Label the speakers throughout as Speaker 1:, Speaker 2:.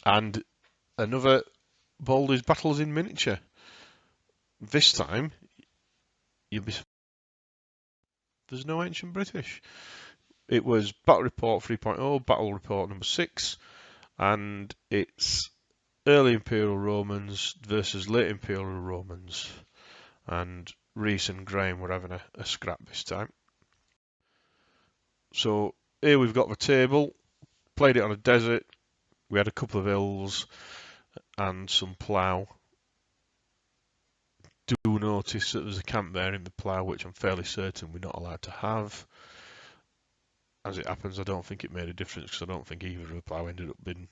Speaker 1: And another Baldy's Battles in Miniature. This time, there's no Ancient British. It was Battle Report 3.0, Battle Report number 6, and it's early Imperial Romans versus late Imperial Romans. And Reese and Graham were having a scrap this time. So here we've got the table, played it on a desert, we had a couple of hills and some plough. Do notice that there's a camp there in the plough, which I'm fairly certain we're not allowed to have. As it happens, I don't think it made a difference because I don't think either of the plough ended up being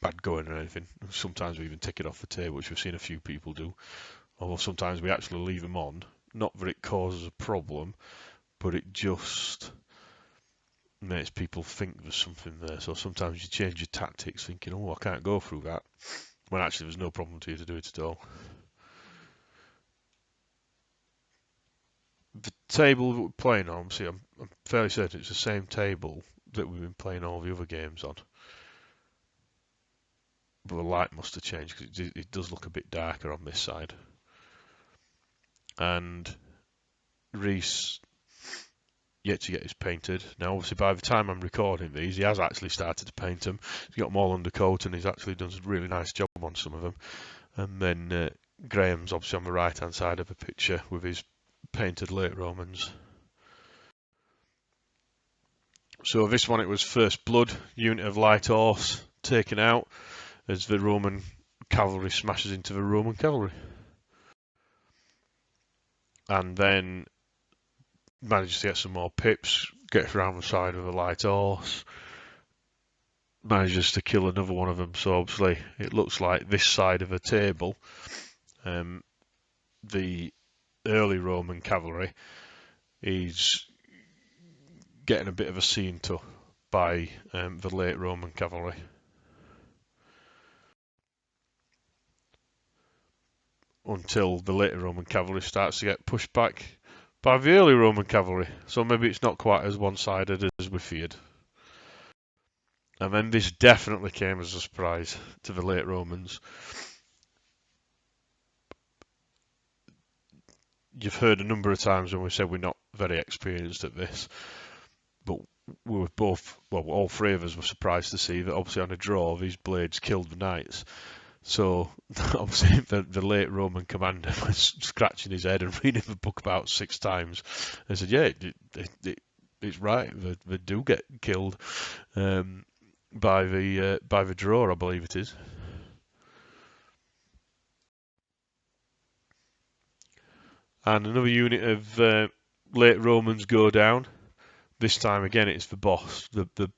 Speaker 1: bad going or anything. Sometimes we even take it off the table, which we've seen a few people do. Although sometimes we actually leave them on. Not that it causes a problem, but it just makes people think there's something there. So sometimes you change your tactics thinking, oh, I can't go through that, when actually there's no problem to you to do it at all. The table that we're playing on, see, I'm fairly certain it's the same table that we've been playing all the other games on. But the light must have changed because it does look a bit darker on this side. And Reese yet to get his painted. Now, obviously, by the time I'm recording these, he has actually started to paint them. He's got them all under coat, and he's actually done a really nice job on some of them. And then Graham's obviously on the right-hand side of the picture with his painted late Romans. So this one, it was First Blood, unit of light horse taken out as the Roman cavalry smashes into the Roman cavalry. And then manages to get some more pips, gets around the side of a light horse, manages to kill another one of them. So obviously it looks like this side of a table, the early Roman cavalry is getting a bit of a scene to by the late Roman cavalry. Until the later Roman cavalry starts to get pushed back by the early Roman cavalry. So maybe it's not quite as one-sided as we feared. And then this definitely came as a surprise to the late Romans. You've heard a number of times when we said we're not very experienced at this, but we were both, well, all three of us were surprised to see that obviously on a draw these blades killed the knights. So obviously the late Roman commander was scratching his head and reading the book about 6 times and said, yeah, it's right, they do get killed by the draw, I believe it is. And another unit of late Romans go down. This time again it's the boss, the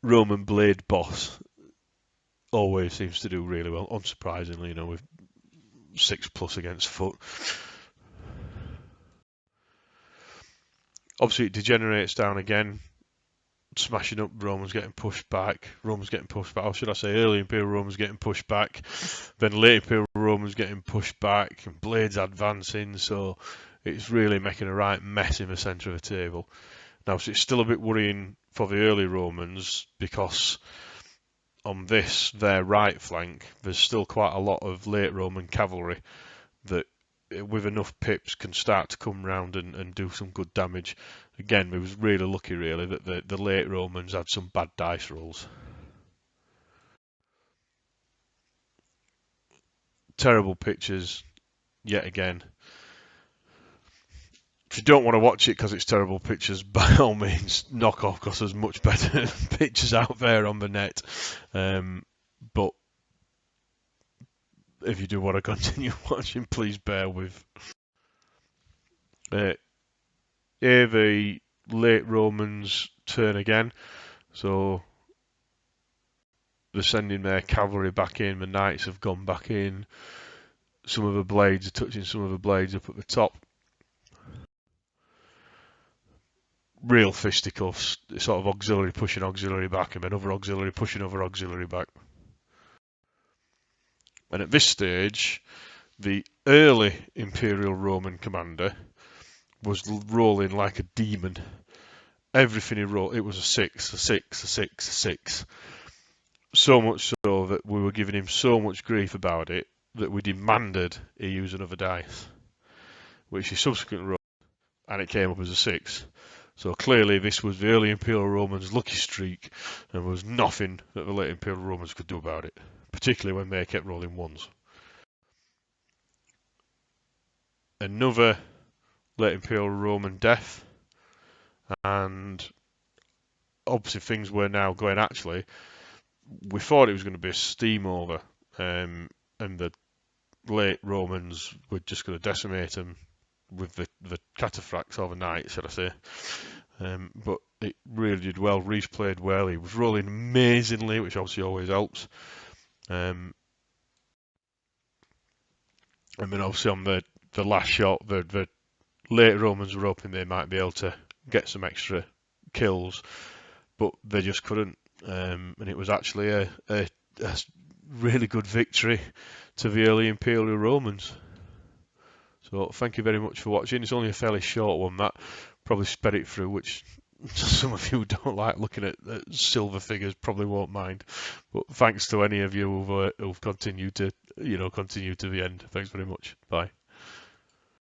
Speaker 1: Roman blade boss. Always seems to do really well, unsurprisingly, with 6+ against foot. Obviously it degenerates down again, smashing up, Romans getting pushed back, or should I say early Imperial Romans getting pushed back, then late Imperial Romans getting pushed back, and blades advancing, so it's really making a right mess in the centre of the table. Now, so it's still a bit worrying for the early Romans because on their right flank, there's still quite a lot of late Roman cavalry that, with enough pips, can start to come round and do some good damage. Again, we was really lucky, really, that the late Romans had some bad dice rolls. Terrible pictures, yet again. If you don't want to watch it because it's terrible pictures, by all means, knock off because there's much better pictures out there on the net. But if you do want to continue watching, please bear with. Here the late Romans turn again, so they're sending their cavalry back in, the knights have gone back in, some of the blades are touching some of the blades up at the top. Real fisticuffs, sort of auxiliary pushing auxiliary back and then other auxiliary pushing other auxiliary back. And at this stage, the early Imperial Roman commander was rolling like a demon, everything he wrote, it was a 6, a 6, a 6, a 6. So much so that we were giving him so much grief about it that we demanded he use another dice, which he subsequently wrote, and it came up as a 6. So clearly this was the early Imperial Romans' lucky streak, and there was nothing that the late Imperial Romans could do about it, particularly when they kept rolling 1s. Another late Imperial Roman death, and obviously things were now going, actually, we thought it was going to be a steamover, and the late Romans were just going to decimate them with the cataphracts overnight, should I say. But it really did well. Reese played well. He was rolling amazingly, which obviously always helps. And then obviously on the last shot, the late Romans were hoping they might be able to get some extra kills, but they just couldn't. And it was actually a really good victory to the early Imperial Romans. So thank you very much for watching. It's only a fairly short one, that probably sped it through, which some of you who don't like looking at silver figures probably won't mind. But thanks to any of you who've continued to continue to the end. Thanks very much. Bye.